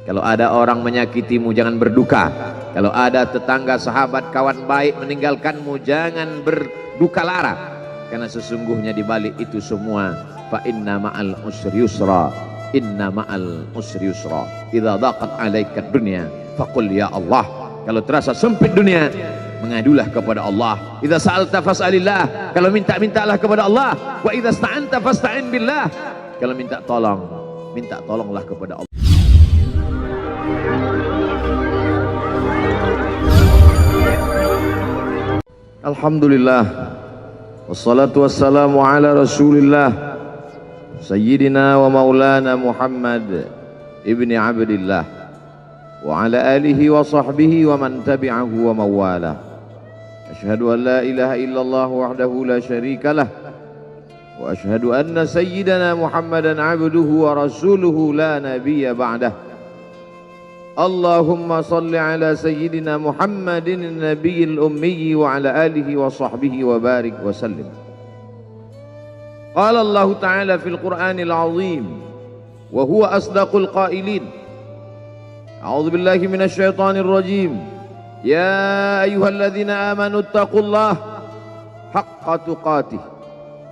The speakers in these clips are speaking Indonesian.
Kalau ada orang menyakitimu, jangan berduka. Kalau ada tetangga, sahabat, kawan baik meninggalkanmu, jangan berduka lara. Karena sesungguhnya di balik itu semua, fa inna ma'al usri yusra, inna ma'al usri yusra. Idza daqat 'alaika dunya faqul ya Allah. Kalau terasa sempit dunia, mengadulah kepada Allah. Idza sa'alta fas'alillah. Kalau minta-mintalah kepada Allah. Wa idza sta'anta fasta'in billah. Kalau minta tolonglah kepada Allah. Alhamdulillah, wassalatu wassalamu ala rasulillah sayyidina wa maulana Muhammad ibni abdillah wa ala alihi wa sahbihi wa man tabi'ahu wa mawalah. Ashhadu an la ilaha illallah wahdahu la syarika lah wa ashhadu anna sayyidana Muhammadan abduhu wa rasuluhu la nabiyya ba'dah. Allahumma salli ala sayyidina Muhammadin nabiyil ummi wa ala alihi wa sahbihi wa barik wa sallim. Qala Allah Ta'ala fil Qur'anil azim wa huwa asdaqul qailin. A'udzu billahi minasy syaithanir rajim. Ya ayyuhalladzina amanu taqullaha haqqa tuqatih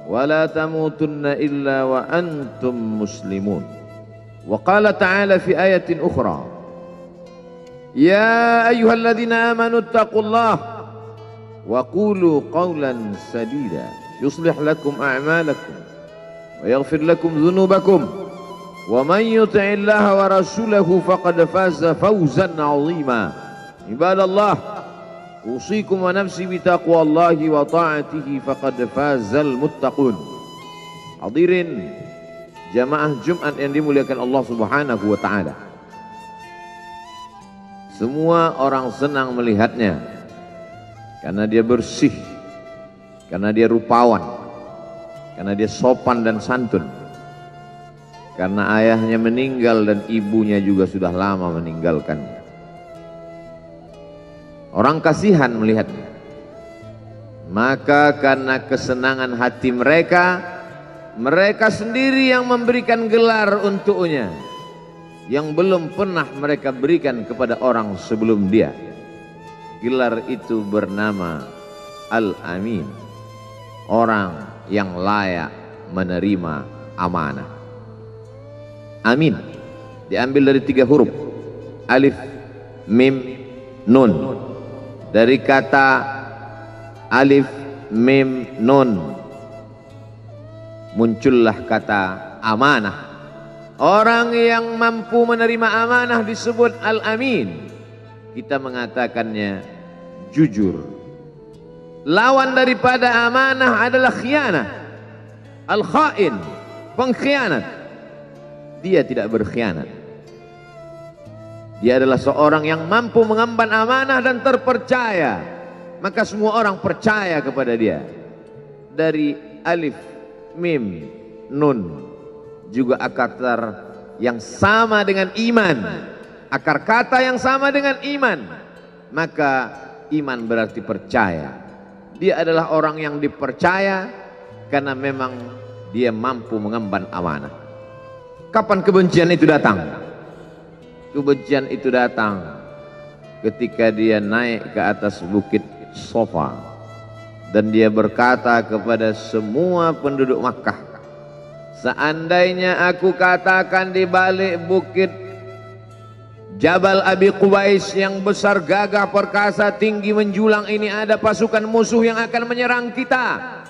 wa la tamutunna illa wa antum muslimun. Wa qala ta'ala fi ayatin ukhra. Ya ayyuhalladzina amanu taqullaha wa qulu qawlan sadida yuslih lakum a'malakum wa yaghfir lakum dhunubakum wa man yuti'illaha wa rasulahu faqad faza fawzan 'azima. Ibadallah, usikum wa nafsi bi taqwallahi wa ta'atihi faqad fazal muttaqun. Hadirin jamaah Jumat yang dimuliakan Allah Subhanahu wa taala. Semua orang senang melihatnya karena dia bersih, karena dia rupawan, karena dia sopan dan santun, karena ayahnya meninggal dan ibunya juga sudah lama meninggalkannya. Orang kasihan melihatnya, maka karena kesenangan hati mereka, mereka sendiri yang memberikan gelar untuknya yang belum pernah mereka berikan kepada orang sebelum dia. Gelar itu bernama Al-Amin, orang yang layak menerima amanah. Amin diambil dari 3 huruf, alif, mim, nun. Dari kata alif, mim, nun muncullah kata amanah. Orang yang mampu menerima amanah disebut Al-Amin. Kita mengatakannya jujur. Lawan daripada amanah adalah khianah. Al-Khain, pengkhianat. Dia tidak berkhianat. Dia adalah seorang yang mampu mengemban amanah dan terpercaya. Maka semua orang percaya kepada dia. Dari alif, mim, nun, juga akar yang sama dengan iman, akar kata yang sama dengan iman, maka iman berarti percaya. Dia adalah orang yang dipercaya karena memang dia mampu mengemban amanah. Kapan kebencian itu datang? Kebencian itu datang ketika dia naik ke atas bukit Sofa dan dia berkata kepada semua penduduk Makkah, seandainya aku katakan di balik bukit Jabal Abi Qubais yang besar, gagah, perkasa, tinggi, menjulang ini ada pasukan musuh yang akan menyerang kita,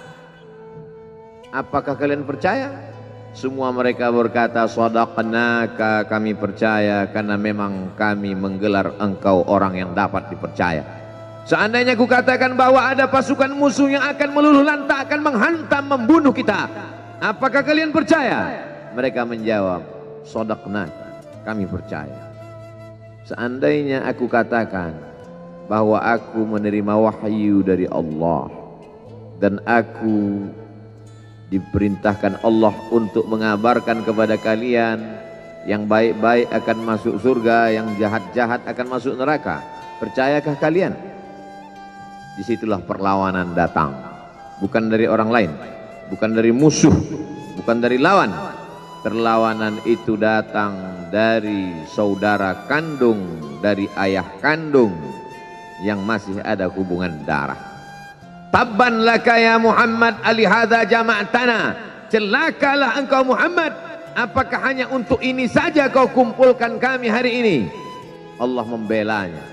apakah kalian percaya? Semua mereka berkata, shadaqnaka, kami percaya karena memang kami menggelar engkau orang yang dapat dipercaya. Seandainya aku katakan bahwa ada pasukan musuh yang akan meluluh lantakkan, menghantam, membunuh kita, apakah kalian percaya? Mereka menjawab, shadaqna, kami percaya. Seandainya aku katakan bahwa aku menerima wahyu dari Allah dan aku diperintahkan Allah untuk mengabarkan kepada kalian yang baik-baik akan masuk surga, yang jahat-jahat akan masuk neraka, percayakah kalian? Disitulah perlawanan datang, bukan dari orang lain, bukan dari musuh, bukan dari lawan, perlawanan itu datang dari saudara kandung, dari ayah kandung yang masih ada hubungan darah. Tabban laka ya Muhammad alihadza jama'tana. Celakalah engkau Muhammad, apakah hanya untuk ini saja kau kumpulkan kami hari ini? Allah membelanya.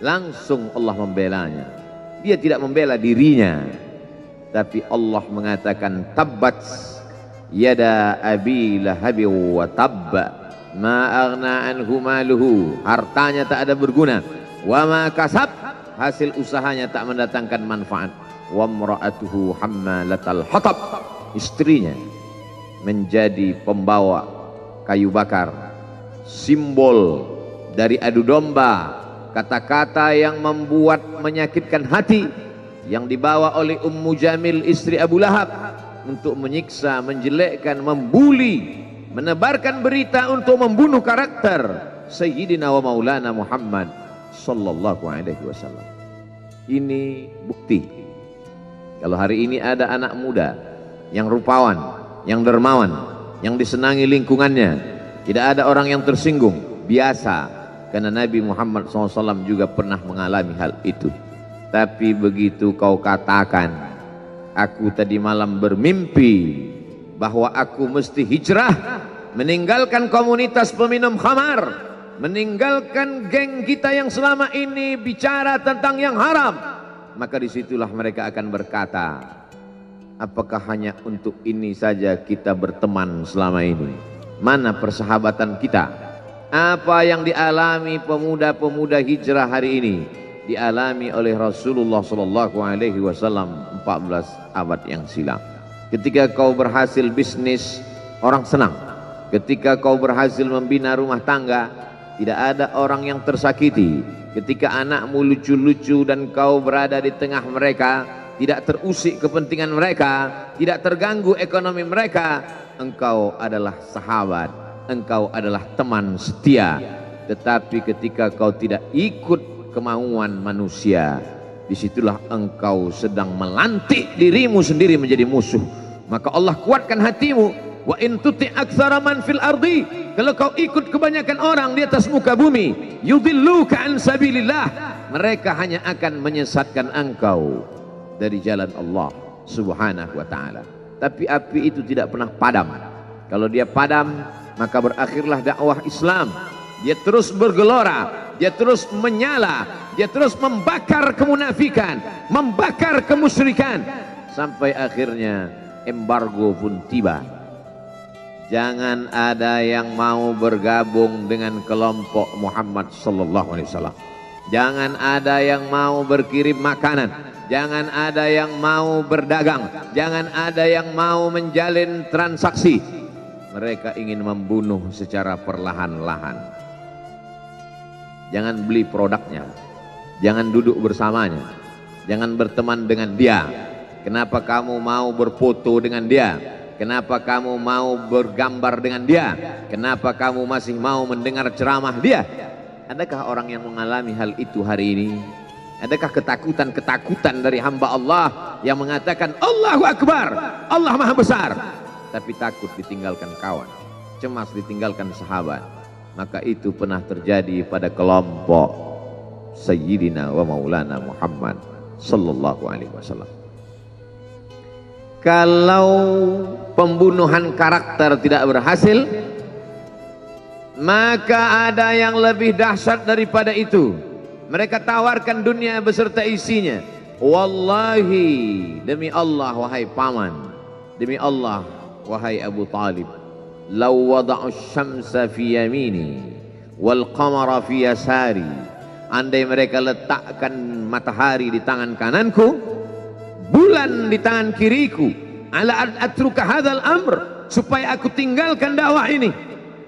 Langsung Allah membelanya. Dia tidak membela dirinya, tapi Allah mengatakan tabbat yada abi lahabi wa tabba ma aghna anhu maluhu. Hartanya tak ada berguna. Wa ma kasab, hasil usahanya tak mendatangkan manfaat. Wa imra'atuhu hammalatal hatab, istrinya menjadi pembawa kayu bakar, simbol dari adu domba, kata-kata yang membuat menyakitkan hati yang dibawa oleh Ummu Jamil istri Abu Lahab untuk menyiksa, menjelekkan, membuli, menebarkan berita untuk membunuh karakter Sayyidina wa Maulana Muhammad sallallahu alaihi wasallam. Ini bukti kalau hari ini ada anak muda yang rupawan, yang dermawan, yang disenangi lingkungannya, tidak ada orang yang tersinggung, biasa, karena Nabi Muhammad SAW juga pernah mengalami hal itu. Tapi begitu kau katakan, aku tadi malam bermimpi bahwa aku mesti hijrah, meninggalkan komunitas peminum khamar, meninggalkan geng kita yang selama ini bicara tentang yang haram, maka disitulah mereka akan berkata, apakah hanya untuk ini saja kita berteman selama ini? Mana persahabatan kita? Apa yang dialami pemuda-pemuda hijrah hari ini dialami oleh Rasulullah sallallahu alaihi wasallam 14 abad yang silam. Ketika kau berhasil bisnis, orang senang. Ketika kau berhasil membina rumah tangga, tidak ada orang yang tersakiti. Ketika anakmu lucu-lucu dan kau berada di tengah mereka, tidak terusik kepentingan mereka, tidak terganggu ekonomi mereka, engkau adalah sahabat, engkau adalah teman setia. Tetapi ketika kau tidak ikut kemauan manusia, disitulah engkau sedang melantik dirimu sendiri menjadi musuh. Maka Allah kuatkan hatimu. Wa in tuti aktsara man fil ardi, kalau kau ikut kebanyakan orang di atas muka bumi, yudilluka an sabilillah, mereka hanya akan menyesatkan engkau dari jalan Allah subhanahu wa ta'ala. Tapi api itu tidak pernah padam. Kalau dia padam, maka berakhirlah dakwah Islam. Dia terus bergelora, dia terus menyala, dia terus membakar kemunafikan, membakar kemusyrikan, sampai akhirnya embargo pun tiba. Jangan ada yang mau bergabung dengan kelompok Muhammad sallallahu alaihi wasallam. Jangan ada yang mau berkirim makanan. Jangan ada yang mau berdagang. Jangan ada yang mau menjalin transaksi. Mereka ingin membunuh secara perlahan-lahan. Jangan beli produknya. Jangan duduk bersamanya. Jangan berteman dengan dia. Kenapa kamu mau berfoto dengan dia? Kenapa kamu mau bergambar dengan dia? Kenapa kamu masih mau mendengar ceramah dia? Adakah orang yang mengalami hal itu hari ini? Adakah ketakutan-ketakutan dari hamba Allah yang mengatakan Allahu Akbar, Allah Maha Besar, tapi takut ditinggalkan kawan, cemas ditinggalkan sahabat? Maka itu pernah terjadi pada kelompok Sayyidina wa Maulana Muhammad sallallahu alaihi wasallam. Kalau pembunuhan karakter tidak berhasil, maka ada yang lebih dahsyat daripada itu. Mereka tawarkan dunia beserta isinya. Wallahi, demi Allah wahai paman, demi Allah wahai Abu Talib, law wada'u syamsa fi yamini wal qamara fi yasari, andai mereka letakkan matahari di tangan kananku, bulan di tangan kiriku, ala atruka hadzal amr, supaya aku tinggalkan dakwah ini,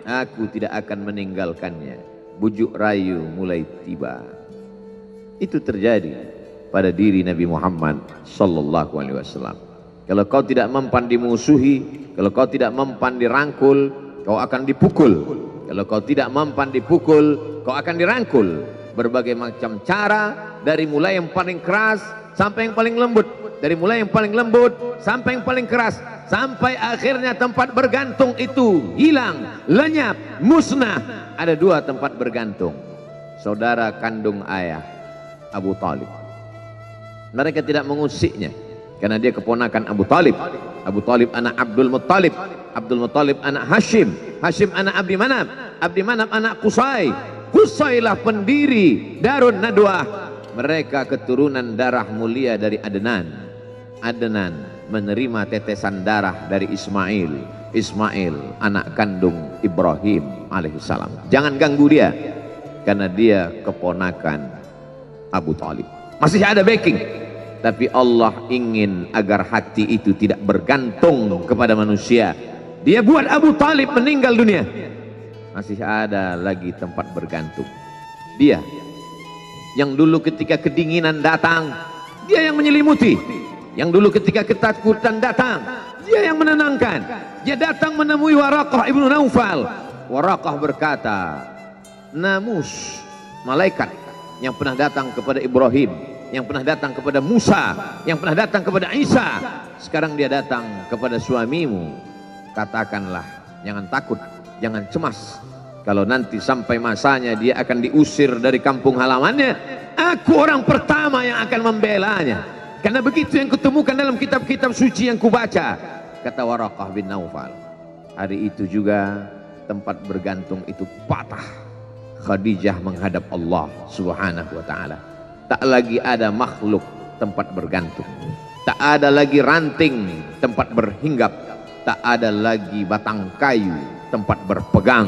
aku tidak akan meninggalkannya. Bujuk rayu mulai tiba. Itu terjadi pada diri Nabi Muhammad sallallahu alaihi wasallam. Kalau kau tidak mempan dimusuhi, kalau kau tidak mempan dirangkul, kau akan dipukul. Kalau kau tidak mempan dipukul, kau akan dirangkul. Berbagai macam cara, dari mulai yang paling keras sampai yang paling lembut, dari mulai yang paling lembut sampai yang paling keras, sampai akhirnya tempat bergantung itu hilang, lenyap, musnah. Ada dua tempat bergantung, saudara kandung ayah Abu Talib. Mereka tidak mengusiknya karena dia keponakan Abu Talib. Abu Talib anak Abdul Muttalib, Abdul Muttalib anak Hashim, Hashim anak Abdi Manaf, Abdi Manaf anak Qusay, Qusaylah pendiri Darun Nadwah. Mereka keturunan darah mulia dari Adnan. Adnan menerima tetesan darah dari Ismail. Ismail anak kandung Ibrahim alaihissalam. Jangan ganggu dia karena dia keponakan Abu Talib. Masih ada backing, tapi Allah ingin agar hati itu tidak bergantung kepada manusia. Dia buat Abu Talib meninggal dunia, masih ada lagi tempat bergantung. Dia yang dulu ketika kedinginan datang, dia yang menyelimuti. Yang dulu ketika ketakutan datang, dia yang menenangkan. Dia datang menemui Waraqah ibnu Naufal. Waraqah berkata, Namus, malaikat yang pernah datang kepada Ibrahim, yang pernah datang kepada Musa, yang pernah datang kepada Isa, sekarang dia datang kepada suamimu. Katakanlah, jangan takut, jangan cemas. Kalau nanti sampai masanya dia akan diusir dari kampung halamannya, aku orang pertama yang akan membelanya. Karena begitu yang kutemukan dalam kitab-kitab suci yang kubaca, kata Waraqah bin Naufal. Hari itu juga tempat bergantung itu patah. Khadijah menghadap Allah subhanahu wa ta'ala. Tak lagi ada makhluk tempat bergantung, tak ada lagi ranting tempat berhinggap, tak ada lagi batang kayu tempat berpegang.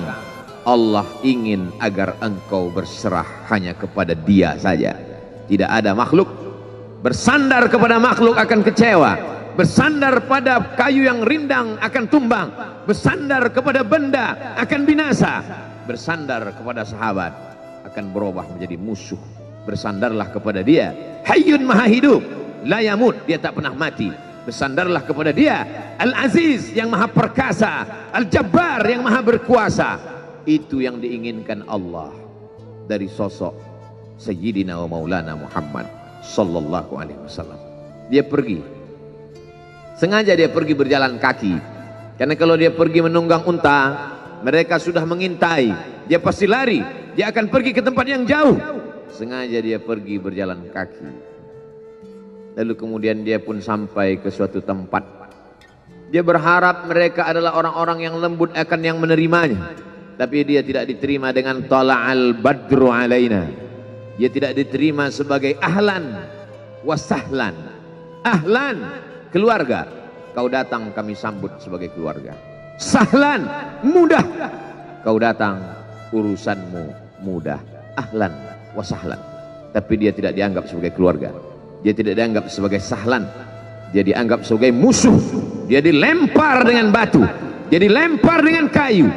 Allah ingin agar engkau berserah hanya kepada Dia saja. Tidak ada makhluk. Bersandar kepada makhluk akan kecewa, bersandar pada kayu yang rindang akan tumbang, bersandar kepada benda akan binasa, bersandar kepada sahabat akan berubah menjadi musuh. Bersandarlah kepada Dia, Hayyun Maha Hidup, la yamut, Dia tak pernah mati. Bersandarlah kepada Dia, Al-Aziz yang Maha Perkasa, Al-Jabbar yang Maha Berkuasa. Itu yang diinginkan Allah dari sosok Sayyidina wa Maulana Muhammad sallallahu alaihi wasallam. Dia pergi, sengaja dia pergi berjalan kaki, karena kalau dia pergi menunggang unta, mereka sudah mengintai, dia pasti lari, dia akan pergi ke tempat yang jauh. Sengaja dia pergi berjalan kaki. Lalu kemudian dia pun sampai ke suatu tempat. Dia berharap mereka adalah orang-orang yang lembut akan yang menerimanya, tapi dia tidak diterima dengan tala'al badru alaina. Dia tidak diterima sebagai ahlan wasahlan. Ahlan, keluarga, kau datang kami sambut sebagai keluarga. Sahlan, mudah, kau datang urusanmu mudah. Ahlan wasahlan. Tapi dia tidak dianggap sebagai keluarga, dia tidak dianggap sebagai sahlan, dia dianggap sebagai musuh. Dia dilempar dengan batu, dia dilempar dengan kayu,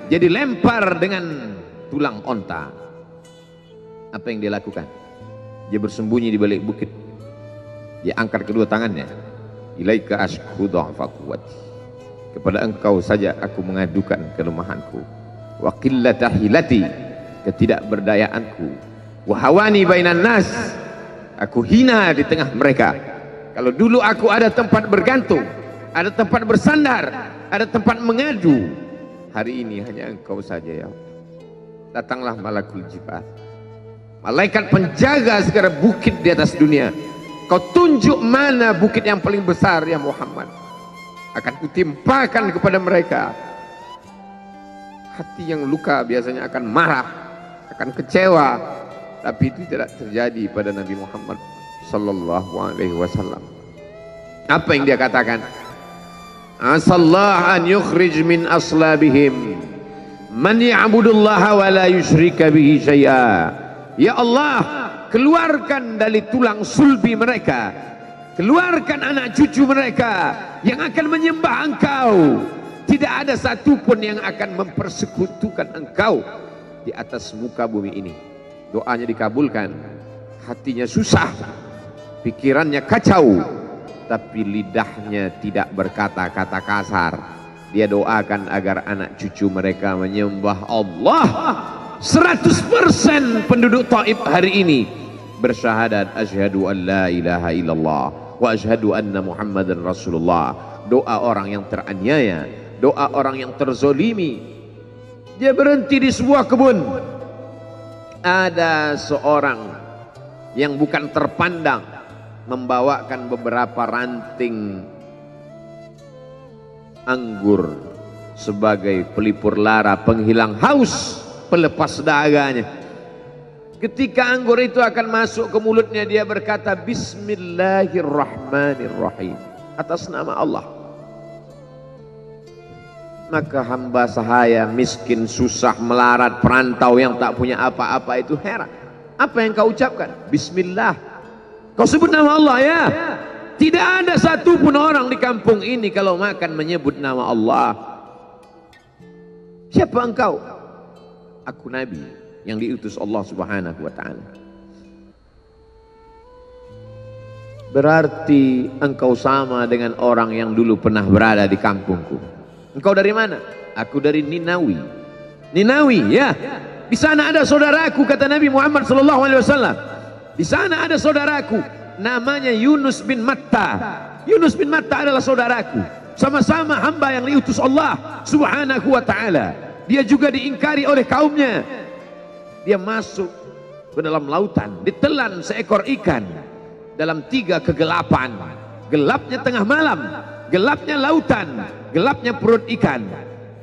dia dilempar dengan tulang onta. Apa yang dia lakukan? Dia bersembunyi di balik bukit. Dia angkat kedua tangannya. Ilaika ashku dha'fa quwwati. Kepada engkau saja aku mengadukan kelemahanku. Wa qillata hilati, ketidakberdayaanku. Wa hawani bainan nas, aku hina di tengah mereka. Kalau dulu aku ada tempat bergantung, ada tempat bersandar, ada tempat mengadu, hari ini hanya engkau saja ya. Datanglah malakul jibal, malaikat penjaga segala bukit di atas dunia. Kau tunjuk mana bukit yang paling besar ya Muhammad, akan kutimpakan kepada mereka. Hati yang luka biasanya akan marah, akan kecewa, tapi itu tidak terjadi pada Nabi Muhammad sallallahu alaihi wasallam. Apa yang dia katakan? Asallah an yukhrij min aslabihim man ya'budullaha wa la yusyrika bihi syai'a. Ya Allah, keluarkan dari tulang sulbi mereka, keluarkan anak cucu mereka yang akan menyembah engkau. Tidak ada satupun yang akan mempersekutukan engkau di atas muka bumi ini. Doanya dikabulkan, hatinya susah, pikirannya kacau, tapi lidahnya tidak berkata-kata kasar. Dia doakan agar anak cucu mereka menyembah Allah. 100% penduduk Taif hari ini bersyahadat asyhadu an la ilaha illallah wa asyhadu anna Muhammadan Rasulullah. doa orang yang teraniaya, doa orang yang terzolimi. Dia berhenti di sebuah kebun. Ada seorang yang bukan terpandang membawakan beberapa ranting anggur sebagai pelipur lara, penghilang haus, pelepas dahaganya. Ketika anggur itu akan masuk ke mulutnya, dia berkata Bismillahirrahmanirrahim, atas nama Allah. Maka hamba sahaya miskin, susah, melarat, perantau yang tak punya apa-apa itu heran. Apa yang kau ucapkan? Bismillah. Kau sebut nama Allah ya. Tidak ada satupun orang di kampung ini kalau makan menyebut nama Allah. Siapa engkau? Aku Nabi yang diutus Allah Subhanahu wa ta'ala. Berarti engkau sama dengan orang yang dulu pernah berada di kampungku. Engkau dari mana? Aku dari Ninawi. Ninawi, ya. Di sana ada saudaraku, kata Nabi Muhammad SAW. Di sana ada saudaraku, namanya Yunus bin Matta. Yunus bin Matta adalah saudaraku. Sama-sama hamba yang diutus Allah Subhanahu wa ta'ala. Dia juga diingkari oleh kaumnya. Dia masuk ke dalam lautan, ditelan seekor ikan dalam 3 kegelapan. Gelapnya tengah malam, gelapnya lautan, gelapnya perut ikan.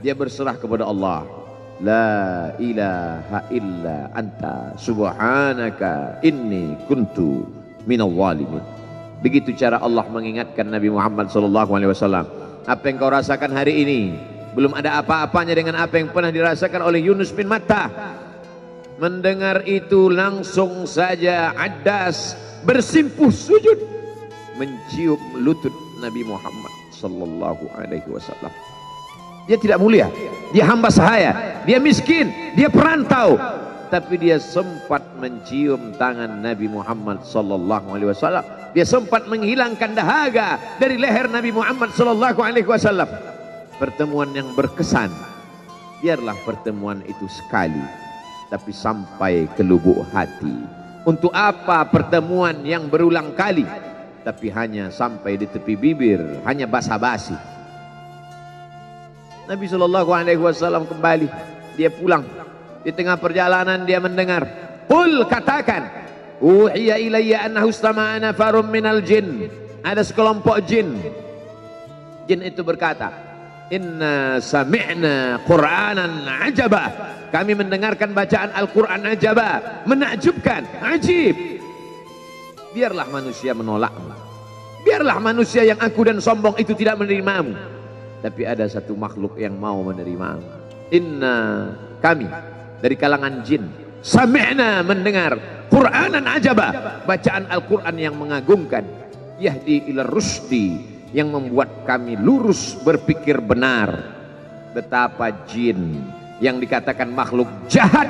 Dia berserah kepada Allah. La ilaha illa anta subhanaka inni kuntu minal zalimin. Begitu cara Allah mengingatkan Nabi Muhammad SAW. Apa yang kau rasakan hari ini belum ada apa-apanya dengan apa yang pernah dirasakan oleh Yunus bin Matta. Mendengar itu langsung saja Addas bersimpuh sujud mencium lutut Nabi Muhammad sallallahu alaihi wasallam. Dia tidak mulia, dia hamba sahaya, dia miskin, dia perantau, tapi dia sempat mencium tangan Nabi Muhammad sallallahu alaihi wasallam. Dia sempat menghilangkan dahaga dari leher Nabi Muhammad sallallahu alaihi wasallam. Pertemuan yang berkesan. Biarlah pertemuan itu sekali, tapi sampai ke lubuk hati. Untuk apa pertemuan yang berulang kali, tapi hanya sampai di tepi bibir, hanya basa-basi. Nabi SAW kembali, dia pulang. Di tengah perjalanan dia mendengar, qul, katakan, uhiya ilayya annahu istama'ana farum minal jin. Ada sekelompok jin. Jin itu berkata, inna sami'na qur'anan ajaba. Kami mendengarkan bacaan Al-Quran ajaba, menakjubkan, ajib. Biarlah manusia menolakmu, biarlah manusia yang aku dan sombong itu tidak menerimamu, tapi ada satu makhluk yang mau menerimamu. Inna, kami dari kalangan jin, sami'na, mendengar Qur'anan ajaba, bacaan Al-Quran yang mengagumkan, yahdi ila rusdi, yang membuat kami lurus berpikir benar. Betapa jin yang dikatakan makhluk jahat,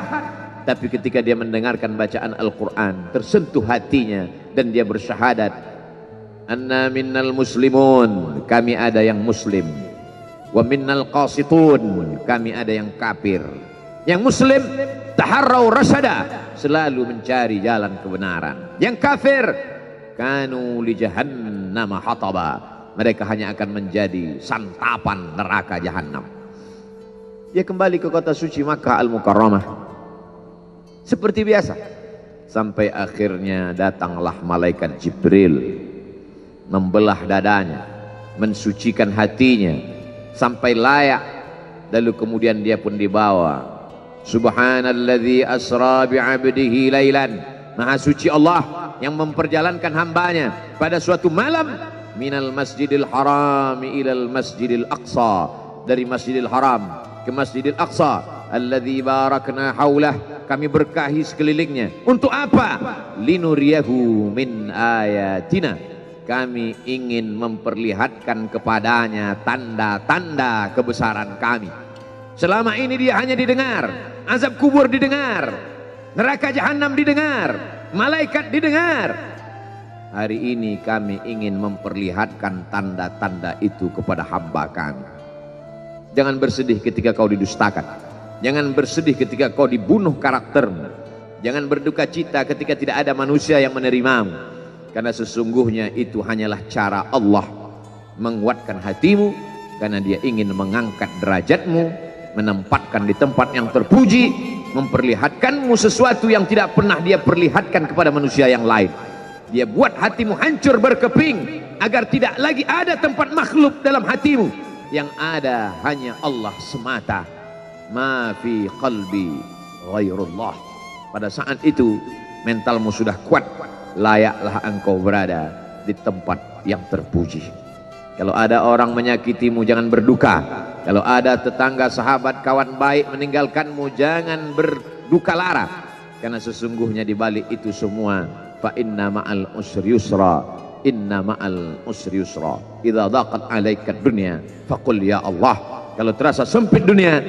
tapi ketika dia mendengarkan bacaan Al-Quran tersentuh hatinya dan dia bersyahadat, anna minnal muslimun, kami ada yang muslim, wa minnal qasitun, kami ada yang kafir. Yang muslim taharrau rasyada, selalu mencari jalan kebenaran. Yang kafir kanu li jahannam hataba, mereka hanya akan menjadi santapan neraka jahanam. Dia kembali ke kota suci Makkah Al-Mukarramah seperti biasa, sampai akhirnya datanglah malaikat Jibril membelah dadanya, mensucikan hatinya sampai layak, lalu kemudian dia pun dibawa. Subhanalladzi asra bi'abdihi lailan, maha suci Allah yang memperjalankan hambanya pada suatu malam, minal masjidil haram ilal masjidil aqsa, dari masjidil haram ke Masjidil Aqsa, alladzi barakna haulah, kami berkahi sekelilingnya. Untuk apa? Linuriyahu min ayatina, kami ingin memperlihatkan kepadanya tanda-tanda kebesaran kami. Selama ini dia hanya didengar, azab kubur didengar, neraka jahanam didengar, malaikat didengar. Hari ini kami ingin memperlihatkan tanda-tanda itu kepada hamba kami. Jangan bersedih ketika kau didustakan, jangan bersedih ketika kau dibunuh karaktermu, jangan berduka cita ketika tidak ada manusia yang menerimamu, karena sesungguhnya itu hanyalah cara Allah menguatkan hatimu, karena dia ingin mengangkat derajatmu, menempatkan di tempat yang terpuji, memperlihatkanmu sesuatu yang tidak pernah dia perlihatkan kepada manusia yang lain. Dia buat hatimu hancur berkeping agar tidak lagi ada tempat makhluk dalam hatimu, yang ada hanya Allah semata. Ma fi qalbi ghairullah. Pada saat itu mentalmu sudah kuat, layaklah engkau berada di tempat yang terpuji. Kalau ada orang menyakitimu, jangan berduka. Kalau ada tetangga, sahabat, kawan baik meninggalkanmu, jangan berduka lara, karena sesungguhnya di balik itu semua, fa inna ma'al usri yusra, inna ma'al usri yusra, idza daqat 'alaika dunya faqul ya Allah. Kalau terasa sempit dunia,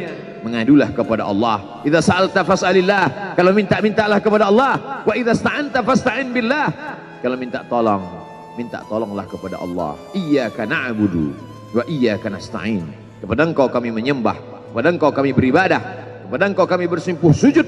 mengadulah kepada Allah. Idza sa'alta fas'alillah, kalau minta-mintalah kepada Allah. Wa idza sta'anta fasta'in billah, kalau minta tolong, minta tolonglah kepada Allah. Iyyaka na'budu wa iyyaka nasta'in. Kepada Engkau kami menyembah, kepada Engkau kami beribadah, kepada Engkau kami bersimpuh sujud,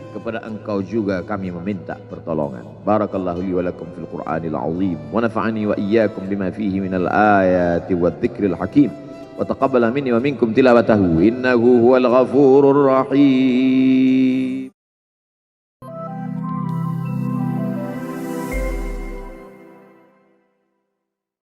kepada Engkau juga kami meminta pertolongan. Barakallahu li wa lakum fil Qur'anil azim, wa nafa'ani wa iyyakum bima fihi minal ayati wadh-dhikril hakim, wa taqabbala minni wa minkum tilawatahu innahu huwal ghafurur rahim.